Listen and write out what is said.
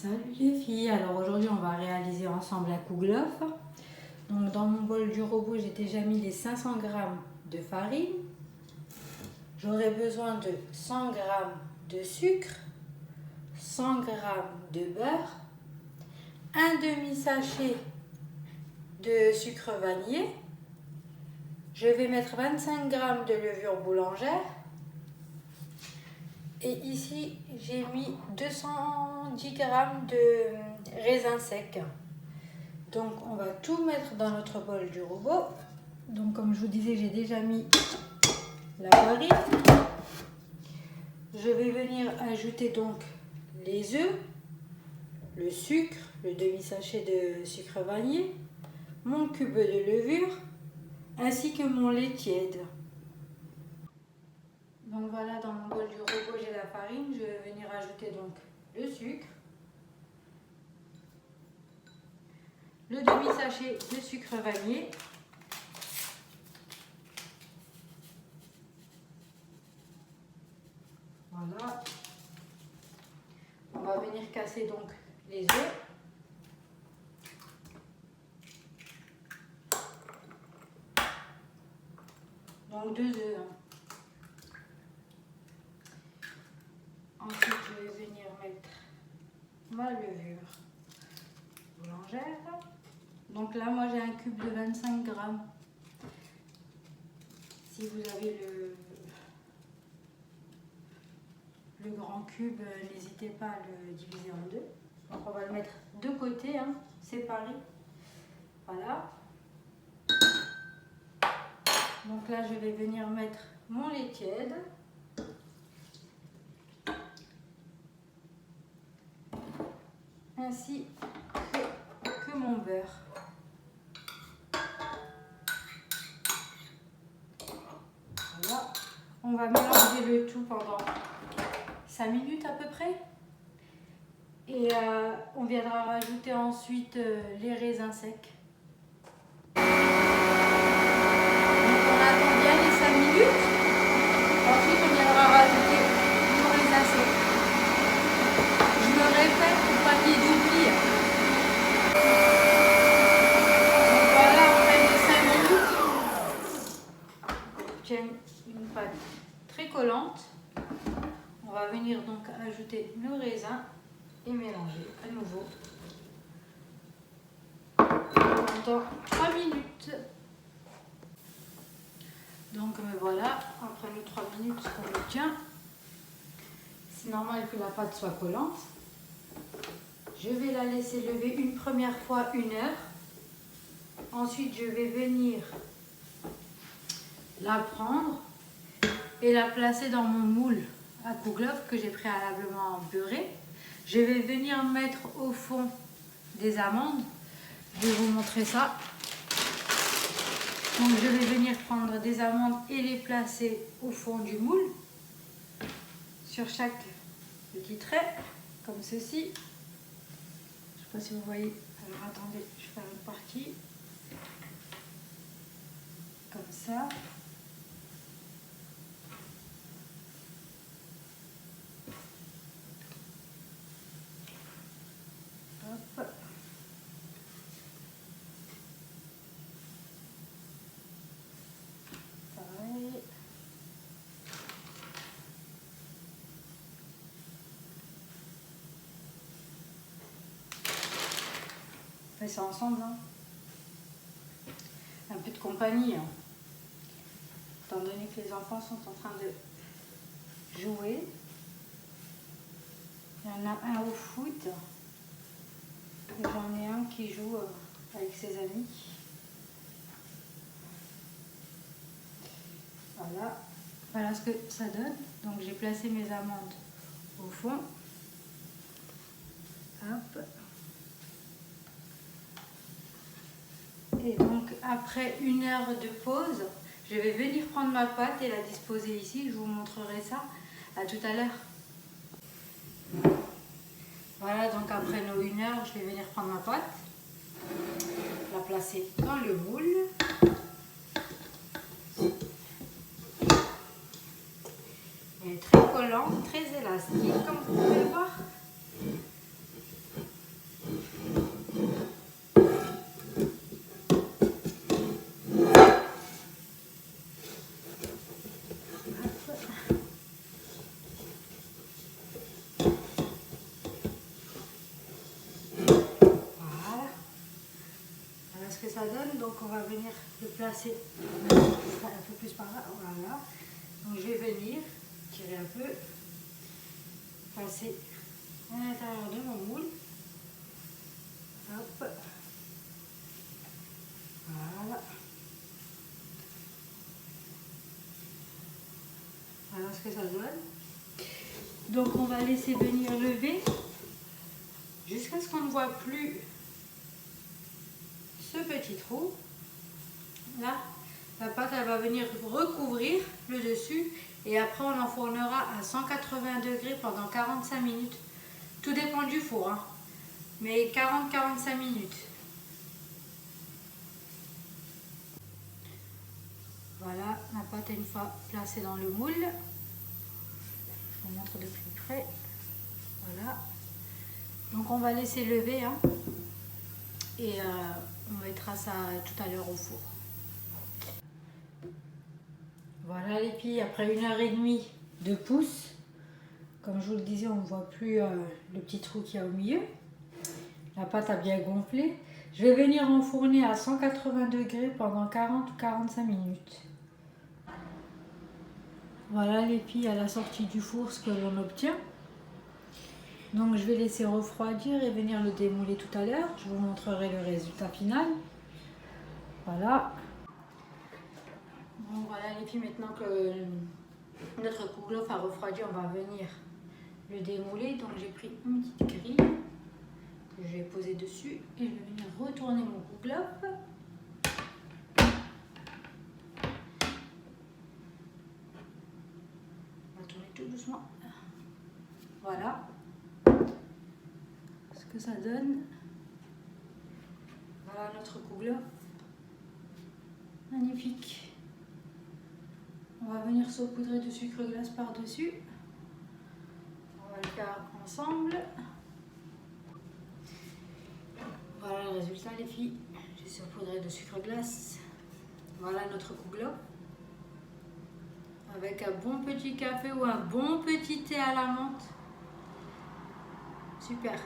Salut les filles, alors aujourd'hui on va réaliser ensemble la kouglof. Donc dans mon bol du robot j'ai déjà mis les 500 g de farine. J'aurai besoin de 100 g de sucre, 100 g de beurre, un demi-sachet de sucre vanillé. Je vais mettre 25 g de levure boulangère. Et ici, j'ai mis 210 g de raisins secs. Donc, on va tout mettre dans notre bol du robot. Donc, comme je vous disais, j'ai déjà mis la farine. Je vais venir ajouter donc les œufs, le sucre, le demi-sachet de sucre vanillé, mon cube de levure, ainsi que mon lait tiède. Donc voilà, dans mon bol du robot, j'ai la farine. Je vais venir ajouter donc le sucre, le demi-sachet de sucre vanillé, voilà. On va venir casser donc les œufs. Donc 2 œufs. Ensuite, je vais venir mettre ma levure boulangère. Donc là, moi, j'ai un cube de 25 g. Si vous avez le grand cube, n'hésitez pas à le diviser en deux. Donc on va le mettre de côté, séparé. Voilà. Donc là, je vais venir mettre mon lait tiède. Ainsi que mon beurre. Voilà. On va mélanger le tout pendant 5 minutes à peu près. Et on viendra rajouter ensuite les raisins secs. Donc on attend bien les 5 minutes. Ensuite on viendra rajouter nos raisins secs. Je me répète pour pas qu'il y ait d'oubli. Donc voilà, après les 5 minutes, on obtient une pâte très collante. On va venir donc ajouter nos raisins et mélanger à nouveau pendant 3 minutes. Donc me voilà, après les 3 minutes qu'on obtient, c'est normal que la pâte soit collante. Je vais la laisser lever une première fois 1 heure. Ensuite, je vais venir la prendre et la placer dans mon moule à kouglof que j'ai préalablement beurré. Je vais venir mettre au fond des amandes. Je vais vous montrer ça. Donc je vais venir prendre des amandes et les placer au fond du moule, sur chaque petit trait, comme ceci. Je ne sais pas si vous voyez. Alors attendez, je vais faire une partie. Comme ça. Hop. Pareil. On fait ça ensemble. Un peu de compagnie. Étant donné que les enfants sont en train de jouer. Il y en a un au foot. Et j'en ai un qui joue avec ses amis. Voilà. Voilà ce que ça donne. Donc j'ai placé mes amandes au fond. Hop. Et donc après 1 heure de pause, je vais venir prendre ma pâte et la disposer ici. Je vous montrerai ça. À tout à l'heure. Voilà, donc après nos 1 heure, je vais venir prendre ma pâte, la placer dans le moule. Elle est très collante, très élastique, comme vous pouvez le voir. on va venir le placer un peu plus par là. Voilà. Donc je vais venir tirer un peu, passer à l'intérieur de mon moule. Hop. Voilà. Voilà ce que ça donne. Donc on va laisser venir lever jusqu'à ce qu'on ne voit plus ce petit trou. Là, la pâte elle va venir recouvrir le dessus et après on enfournera à 180 degrés pendant 45 minutes. Tout dépend du four, hein. Mais 40-45 minutes. Voilà, la pâte est une fois placée dans le moule. Je vous montre de plus près. Voilà. Donc on va laisser lever, hein, et on mettra ça tout à l'heure au four. Voilà les filles, après 1h30 de pouce, comme je vous le disais, on ne voit plus le petit trou qu'il y a au milieu. La pâte a bien gonflé. Je vais venir enfourner à 180 degrés pendant 40 ou 45 minutes. Voilà les filles, à la sortie du four, ce que l'on obtient. Donc je vais laisser refroidir et venir le démouler tout à l'heure. Je vous montrerai le résultat final. Voilà. Bon voilà les filles, maintenant que notre kouglof a refroidi, on va venir le démouler. Donc j'ai pris une petite grille que je vais poser dessus et je vais venir retourner mon kouglof. On va tourner tout doucement. Voilà ce que ça donne. Voilà notre kouglof. Magnifique. On va venir saupoudrer de sucre glace par-dessus. On va le faire ensemble. Voilà le résultat les filles. J'ai saupoudré de sucre glace. Voilà notre kouglof. Avec un bon petit café ou un bon petit thé à la menthe. Super.